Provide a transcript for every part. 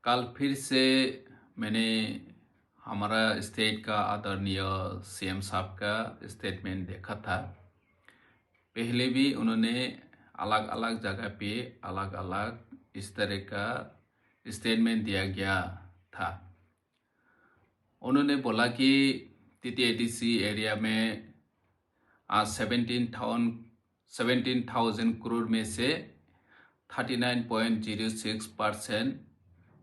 कल फिर से मैंने हमारा स्टेट का आदरणीय सीएम साहब का स्टेटमेंट देखा था। पहले भी उन्होंने अलग अलग जगह पे अलग अलग इस तरह का स्टेटमेंट दिया गया था। उन्होंने बोला कि TTADC एरिया में 17,000 करोड़ में से 39.06%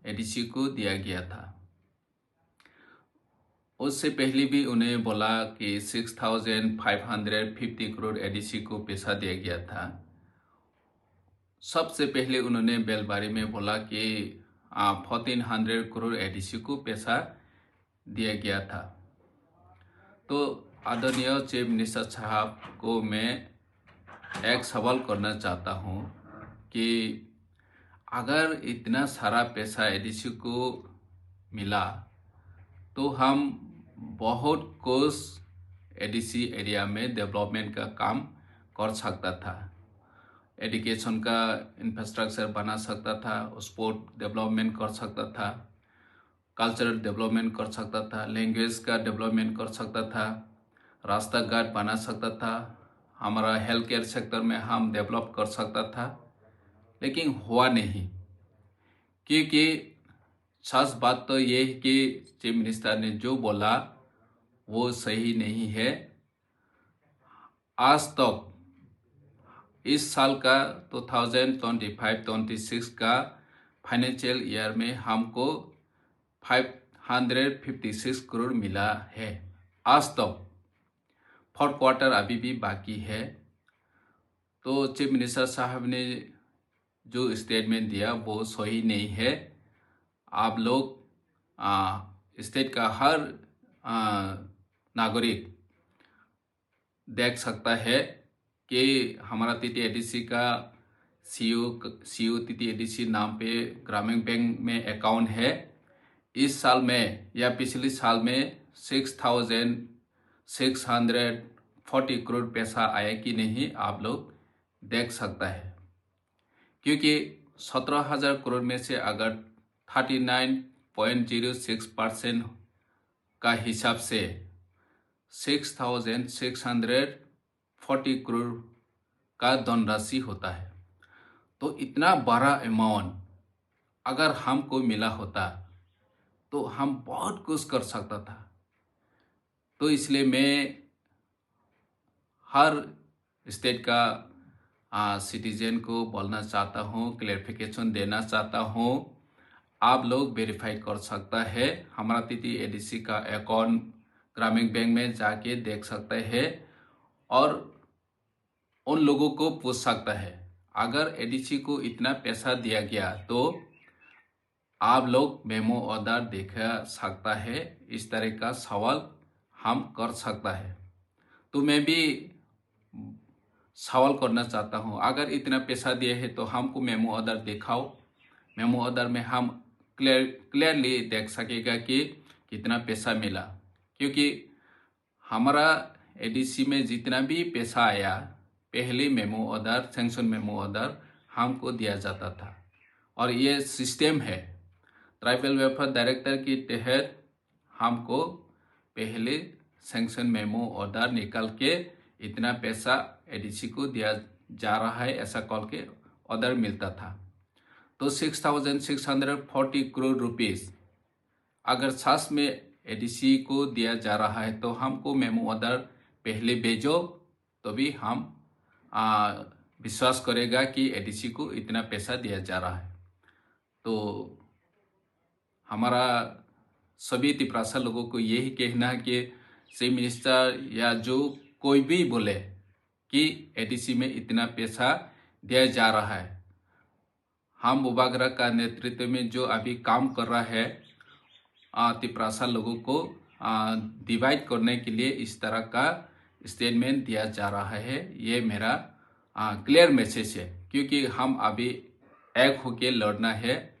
ADC को दिया गया था। उससे पहले भी उन्हें बोला कि 6,550 करोड़ ADC को पैसा दिया गया था। सबसे पहले उन्होंने बेलबारी में बोला कि 1,400 करोड़ ADC को पैसा दिया गया था। तो आदरणीय चीफ मिनिस्टर साहब को मैं एक सवाल करना चाहता हूँ कि अगर इतना सारा पैसा ADC को मिला तो हम बहुत कुछ ADC एरिया में डेवलपमेंट का काम कर सकता था। एजुकेशन का इंफ्रास्ट्रक्चर बना सकता था, स्पोर्ट डेवलपमेंट कर सकता था, कल्चरल डेवलपमेंट कर सकता था, लैंग्वेज का डेवलपमेंट कर सकता था, रास्ता घाट बना सकता था, हमारा हेल्थ केयर सेक्टर में हम डेवलप कर सकता था। लेकिन हुआ नहीं, क्योंकि सच बात तो ये है कि चीफ मिनिस्टर ने जो बोला वो सही नहीं है। आज तक इस साल का 2025-26 का फाइनेंशियल ईयर में हमको 556 करोड़ मिला है। आज तक फोर्थ क्वार्टर अभी भी बाकी है। तो चीफ मिनिस्टर साहब ने जो स्टेटमेंट दिया वो सही नहीं है। आप लोग स्टेट का हर नागरिक देख सकता है कि हमारा TTADC का सीओ TTADC नाम पे ग्रामीण बैंक में अकाउंट है। इस साल में या पिछले साल में 6,640 करोड़ पैसा आया कि नहीं आप लोग देख सकता है। क्योंकि 17,000 करोड़ में से अगर 39.06% का हिसाब से 6,640 करोड़ का धनराशि होता है। तो इतना बड़ा अमाउंट अगर हमको मिला होता तो हम बहुत कुछ कर सकता था। तो इसलिए मैं हर स्टेट का सिटीजन को बोलना चाहता हूँ, क्लैरिफिकेशन देना चाहता हूँ। आप लोग वेरीफाई कर सकता है, हमारा TTADC का अकाउंट ग्रामीण बैंक में जाके देख सकते हैं और उन लोगों को पूछ सकता है अगर ADC को इतना पैसा दिया गया तो आप लोग मेमो ऑर्डर दिखा सकता है। इस तरह का सवाल हम कर सकता है। तो मैं भी सवाल करना चाहता हूँ, अगर इतना पैसा दिया है तो हमको मेमो ऑर्डर दिखाओ। मेमो ऑर्डर में हम क्लियरली देख सकेगा कि कितना पैसा मिला। क्योंकि हमारा ADC में जितना भी पैसा आया पहले memo order, sanction memo order हमको दिया जाता था। और ये सिस्टम है, ट्राइबल वेलफेयर डायरेक्टर के तहत हमको पहले सैंक्शन मेमो ऑर्डर निकाल के इतना पैसा ADC को दिया जा रहा है ऐसा कॉल के ऑर्डर मिलता था। तो 6,640 करोड़ रुपीस अगर सच में ADC को दिया जा रहा है तो हमको मेमो ऑर्डर पहले भेजो, तो भी हम विश्वास करेगा कि ADC को इतना पैसा दिया जा रहा है। तो हमारा सभी तिपरासा लोगों को यही कहना है कि चीफ मिनिस्टर या जो कोई भी बोले कि ADC में इतना पैसा दिया जा रहा है, हम बुबागरा का नेतृत्व में जो अभी काम कर रहा है तिपरासा लोगों को डिवाइड करने के लिए इस तरह का स्टेटमेंट दिया जा रहा है। ये मेरा क्लियर मैसेज है, क्योंकि हम अभी एक होके लड़ना है।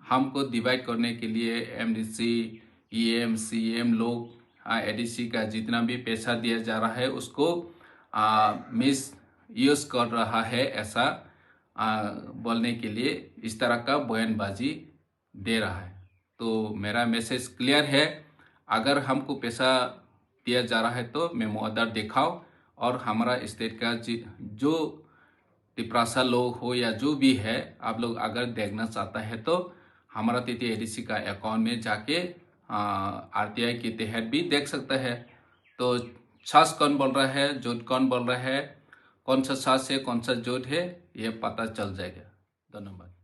हमको डिवाइड करने के लिए MDC, EM, CM लोग ADC का जितना भी पैसा दिया जा रहा है उसको मिस यूज कर रहा है, ऐसा बोलने के लिए इस तरह का बयानबाजी दे रहा है। तो मेरा मैसेज क्लियर है, अगर हमको पैसा दिया जा रहा है तो मेमो ऑर्डर दिखाओ, और हमारा स्टेट का जो टिप्रासा लोग हो या जो भी है, आप लोग अगर देखना चाहता है तो हमारा TTADC का अकाउंट में जाके RTI के तहत भी देख सकता है। तो सच कौन बोल रहा है, झूठ कौन बोल रहा है, कौन सा सच है कौन सा झूठ है, ये पता चल जाएगा। धन्यवाद।